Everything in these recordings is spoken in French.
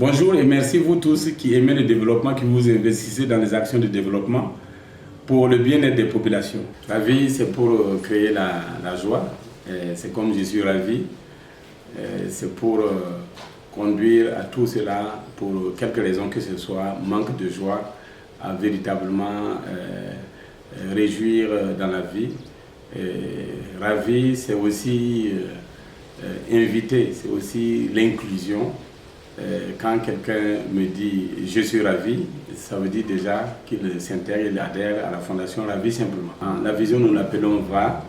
Bonjour et merci vous tous qui aimez le développement, qui vous investissez dans les actions de développement pour le bien-être des populations. La vie, c'est pour créer la joie. C'est comme je suis ravi. C'est pour conduire à tout cela, pour quelque raison que ce soit, manque de joie, à véritablement réjouir dans la vie. Ravi, c'est aussi inviter, c'est aussi l'inclusion. Quand quelqu'un me dit « je suis ravi », ça veut dire déjà qu'il s'intègre, il adhère à la fondation Ravi simplement. La vision, nous l'appelons VA.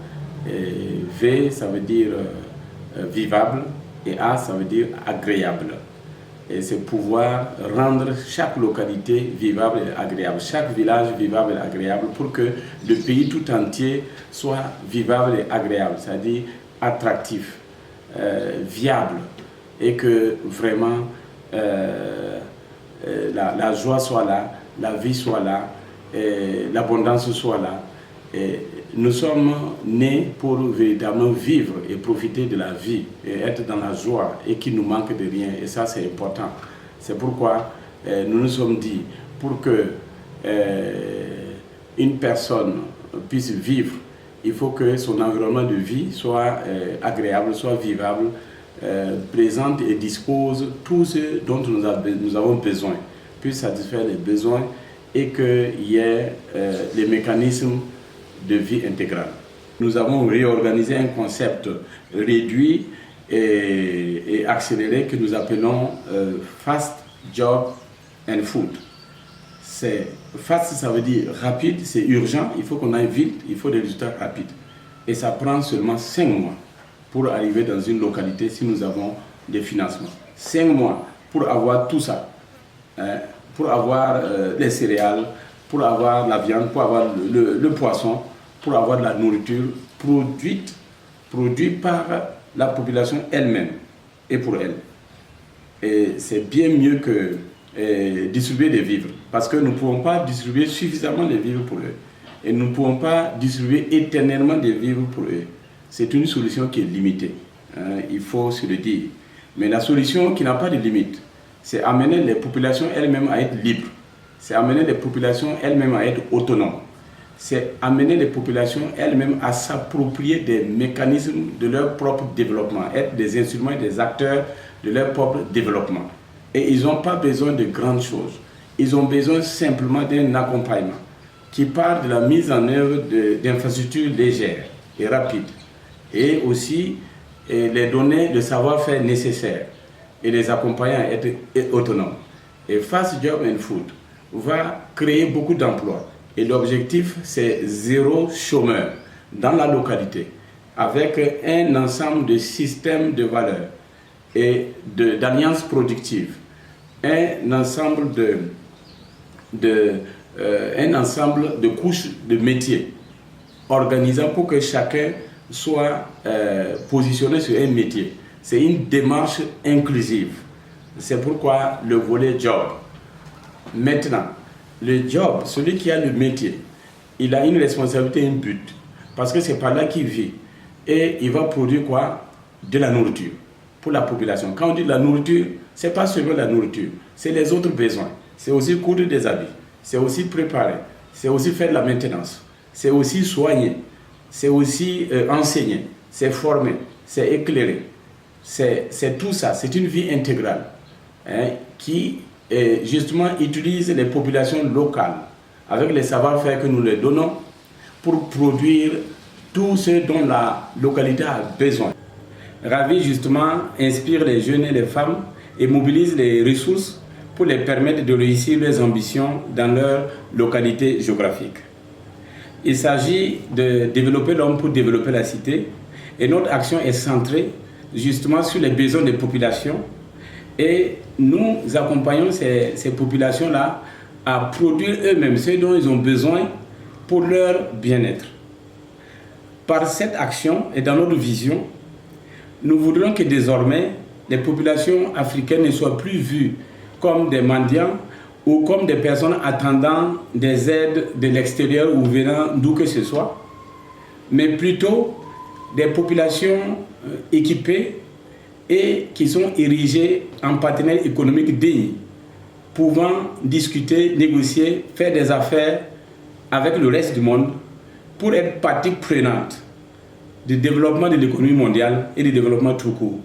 V, ça veut dire vivable, et A, ça veut dire agréable. Et c'est pouvoir rendre chaque localité vivable et agréable, chaque village vivable et agréable pour que le pays tout entier soit vivable et agréable, c'est-à-dire attractif, viable, et que vraiment la joie soit là, la vie soit là, l'abondance soit là. Et nous sommes nés pour véritablement vivre et profiter de la vie et être dans la joie et qu'il nous manque de rien. Et ça, c'est important. C'est pourquoi nous nous sommes dit, pour que une personne puisse vivre, il faut que son environnement de vie soit agréable, soit vivable, présente et dispose tout ce dont nous avons besoin, puisse satisfaire les besoins et qu'il y ait les mécanismes de vie intégrale. Nous avons réorganisé un concept réduit et accéléré que nous appelons Fast Job and Food. Fast, ça veut dire rapide, c'est urgent, il faut qu'on aille vite, il faut des résultats rapides. Et ça prend seulement 5 mois pour arriver dans une localité si nous avons des financements. 5 mois pour avoir tout ça, pour avoir les céréales, pour avoir la viande, pour avoir le poisson, pour avoir de la nourriture produite par la population elle-même et pour elle. Et c'est bien mieux que distribuer des vivres, parce que nous ne pouvons pas distribuer suffisamment de vivres pour eux. Et nous ne pouvons pas distribuer éternellement des vivres pour eux. C'est une solution qui est limitée, il faut se le dire. Mais la solution qui n'a pas de limite, c'est amener les populations elles-mêmes à être libres. C'est amener les populations elles-mêmes à être autonomes. C'est amener les populations elles-mêmes à s'approprier des mécanismes de leur propre développement, être des instruments et des acteurs de leur propre développement. Et ils n'ont pas besoin de grandes choses. Ils ont besoin simplement d'un accompagnement qui part de la mise en œuvre d'infrastructures légères et rapides, et aussi les donner le savoir-faire nécessaire et les accompagner à être autonomes. Et Fast Job and Food va créer beaucoup d'emplois. Et l'objectif, c'est 0 chômeur dans la localité, avec un ensemble de systèmes de valeurs et d'alliances productives, un ensemble de couches de métiers organisant pour que chacun soit positionné sur un métier. C'est une démarche inclusive. C'est pourquoi le volet job. Maintenant, le job, celui qui a le métier, il a une responsabilité, un but. Parce que c'est par là qu'il vit. Et il va produire quoi? De la nourriture pour la population. Quand on dit de la nourriture, ce n'est pas seulement la nourriture, c'est les autres besoins. C'est aussi coudre des habits, c'est aussi préparer, c'est aussi faire de la maintenance, c'est aussi soigner, c'est aussi enseigner, c'est former, c'est éclairer. C'est tout ça, c'est une vie intégrale qui justement utilise les populations locales avec les savoir-faire que nous leur donnons pour produire tout ce dont la localité a besoin. Ravi justement inspire les jeunes et les femmes et mobilise les ressources pour les permettre de réussir leurs ambitions dans leur localité géographique. Il s'agit de développer l'homme pour développer la cité, et notre action est centrée justement sur les besoins des populations, et nous accompagnons ces populations-là à produire eux-mêmes ce dont ils ont besoin pour leur bien-être. Par cette action et dans notre vision, nous voudrions que désormais les populations africaines ne soient plus vues comme des mendiants ou comme des personnes attendant des aides de l'extérieur ou venant d'où que ce soit, mais plutôt des populations équipées et qui sont érigés en partenaires économiques dignes, pouvant discuter, négocier, faire des affaires avec le reste du monde pour être partie prenante du développement de l'économie mondiale et du développement tout court.